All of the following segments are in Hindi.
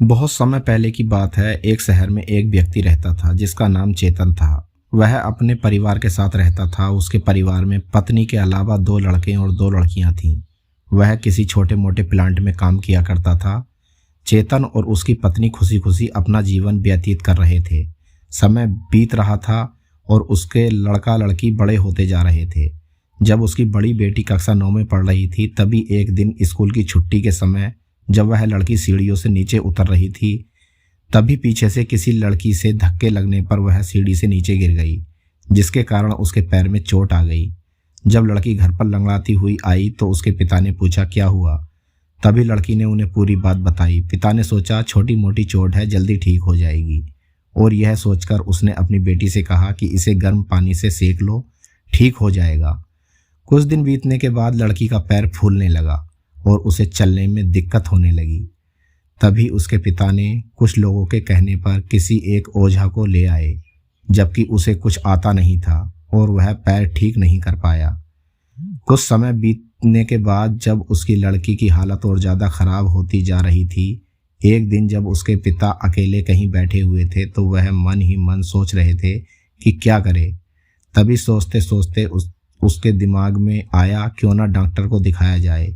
बहुत समय पहले की बात है। एक शहर में एक व्यक्ति रहता था जिसका नाम चेतन था। वह अपने परिवार के साथ रहता था। उसके परिवार में पत्नी के अलावा दो लड़के और दो लड़कियां थीं। वह किसी छोटे मोटे प्लांट में काम किया करता था। चेतन और उसकी पत्नी खुशी खुशी अपना जीवन व्यतीत कर रहे थे। समय बीत रहा था और उसके लड़का लड़की बड़े होते जा रहे थे। जब उसकी बड़ी बेटी कक्षा 9 में पढ़ रही थी, तभी एक दिन स्कूल की छुट्टी के समय जब वह लड़की सीढ़ियों से नीचे उतर रही थी, तभी पीछे से किसी लड़की से धक्के लगने पर वह सीढ़ी से नीचे गिर गई, जिसके कारण उसके पैर में चोट आ गई। जब लड़की घर पर लंगड़ाती हुई आई तो उसके पिता ने पूछा क्या हुआ। तभी लड़की ने उन्हें पूरी बात बताई। पिता ने सोचा छोटी मोटी चोट है, जल्दी ठीक हो जाएगी, और यह सोचकर उसने अपनी बेटी से कहा कि इसे गर्म पानी से सेक लो, ठीक हो जाएगा। कुछ दिन बीतने के बाद लड़की का पैर फूलने लगा और उसे चलने में दिक्कत होने लगी। तभी उसके पिता ने कुछ लोगों के कहने पर किसी एक ओझा को ले आए, जबकि उसे कुछ आता नहीं था और वह पैर ठीक नहीं कर पाया। कुछ समय बीतने के बाद जब उसकी लड़की की हालत और ज़्यादा खराब होती जा रही थी, एक दिन जब उसके पिता अकेले कहीं बैठे हुए थे तो वह मन ही मन सोच रहे थे कि क्या करे। तभी सोचते सोचते उसके दिमाग में आया क्यों ना डॉक्टर को दिखाया जाए।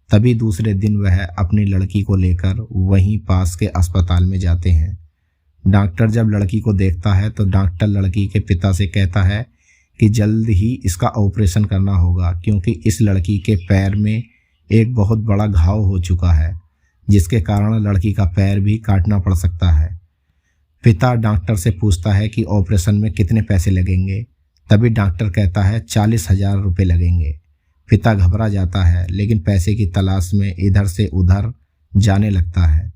तभी दूसरे दिन वह अपनी लड़की को लेकर वहीं पास के अस्पताल में जाते हैं। डॉक्टर जब लड़की को देखता है तो डॉक्टर लड़की के पिता से कहता है कि जल्द ही इसका ऑपरेशन करना होगा, क्योंकि इस लड़की के पैर में एक बहुत बड़ा घाव हो चुका है, जिसके कारण लड़की का पैर भी काटना पड़ सकता है। पिता डॉक्टर से पूछता है कि ऑपरेशन में कितने पैसे लगेंगे। तभी डॉक्टर कहता है 40,000 रुपये लगेंगे। पिता घबरा जाता है, लेकिन पैसे की तलाश में इधर से उधर जाने लगता है।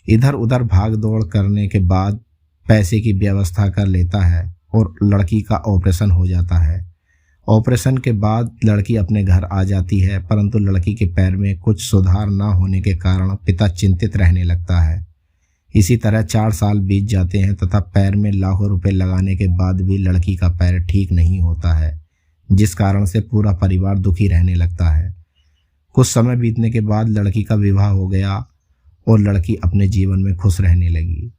इधर उधर भाग दौड़ करने के बाद पैसे की व्यवस्था कर लेता है और लड़की का ऑपरेशन हो जाता है। ऑपरेशन के बाद लड़की अपने घर आ जाती है, परंतु लड़की के पैर में कुछ सुधार ना होने के कारण पिता चिंतित रहने लगता है। इसी तरह 4 साल बीत जाते हैं तथा पैर में लाखों रुपए लगाने के बाद भी लड़की का पैर ठीक नहीं होता है, जिस कारण से पूरा परिवार दुखी रहने लगता है। कुछ समय बीतने के बाद लड़की का विवाह हो गया और लड़की अपने जीवन में खुश रहने लगी।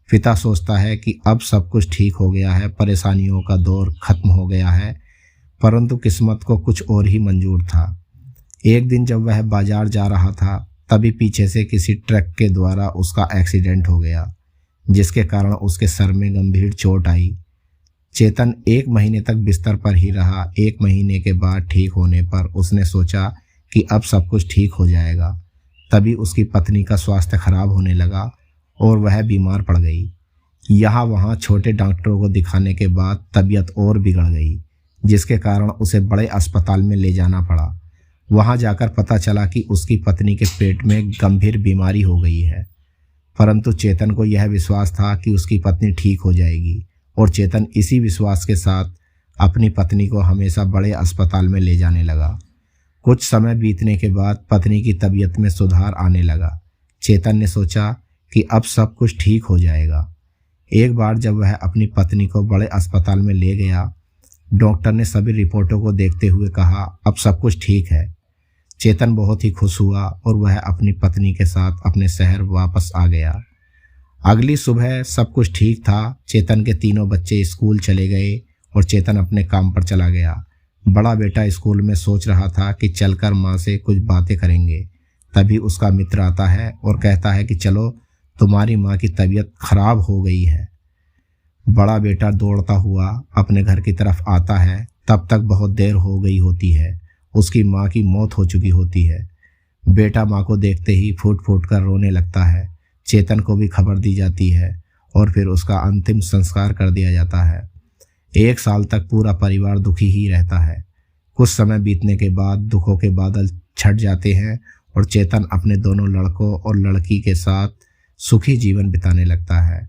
पिता सोचता है कि अब सब कुछ ठीक हो गया है, परेशानियों का दौर खत्म हो गया है, परंतु किस्मत को कुछ और ही मंजूर था। एक दिन जब वह बाजार जा रहा था, तभी पीछे से किसी ट्रक के द्वारा उसका एक्सीडेंट हो गया, जिसके कारण उसके सर में गंभीर चोट आई। चेतन 1 महीने तक बिस्तर पर ही रहा। 1 महीने के बाद ठीक होने पर उसने सोचा कि अब सब कुछ ठीक हो जाएगा। तभी उसकी पत्नी का स्वास्थ्य खराब होने लगा और वह बीमार पड़ गई। यहाँ वहाँ छोटे डॉक्टरों को दिखाने के बाद तबीयत और बिगड़ गई, जिसके कारण उसे बड़े अस्पताल में ले जाना पड़ा। वहाँ जाकर पता चला कि उसकी पत्नी के पेट में गंभीर बीमारी हो गई है, परंतु चेतन को यह विश्वास था कि उसकी पत्नी ठीक हो जाएगी, और चेतन इसी विश्वास के साथ अपनी पत्नी को हमेशा बड़े अस्पताल में ले जाने लगा। कुछ समय बीतने के बाद पत्नी की तबीयत में सुधार आने लगा। चेतन ने सोचा कि अब सब कुछ ठीक हो जाएगा। एक बार जब वह अपनी पत्नी को बड़े अस्पताल में ले गया, डॉक्टर ने सभी रिपोर्टों को देखते हुए कहा अब सब कुछ ठीक है। चेतन बहुत ही खुश हुआ और वह अपनी पत्नी के साथ अपने शहर वापस आ गया। अगली सुबह सब कुछ ठीक था। चेतन के तीनों बच्चे स्कूल चले गए और चेतन अपने काम पर चला गया। बड़ा बेटा स्कूल में सोच रहा था कि चलकर माँ से कुछ बातें करेंगे। तभी उसका मित्र आता है और कहता है कि चलो, तुम्हारी माँ की तबीयत खराब हो गई है। बड़ा बेटा दौड़ता हुआ अपने घर की तरफ आता है। तब तक बहुत देर हो गई होती है। उसकी माँ की मौत हो चुकी होती है। बेटा माँ को देखते ही फूट फूट कर रोने लगता है। चेतन को भी खबर दी जाती है और फिर उसका अंतिम संस्कार कर दिया जाता है। 1 साल तक पूरा परिवार दुखी ही रहता है। कुछ समय बीतने के बाद दुखों के बादल छट जाते हैं और चेतन अपने दोनों लड़कों और लड़की के साथ सुखी जीवन बिताने लगता है।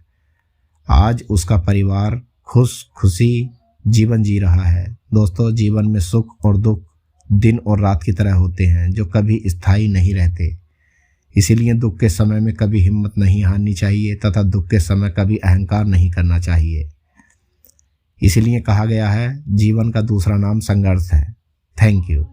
आज उसका परिवार खुशी जीवन जी रहा है। दोस्तों, जीवन में सुख और दुख दिन और रात की तरह होते हैं, जो कभी स्थायी नहीं रहते। इसीलिए दुख के समय में कभी हिम्मत नहीं हारनी चाहिए तथा दुख के समय कभी अहंकार नहीं करना चाहिए। इसलिए कहा गया है जीवन का दूसरा नाम संघर्ष है। Thank you.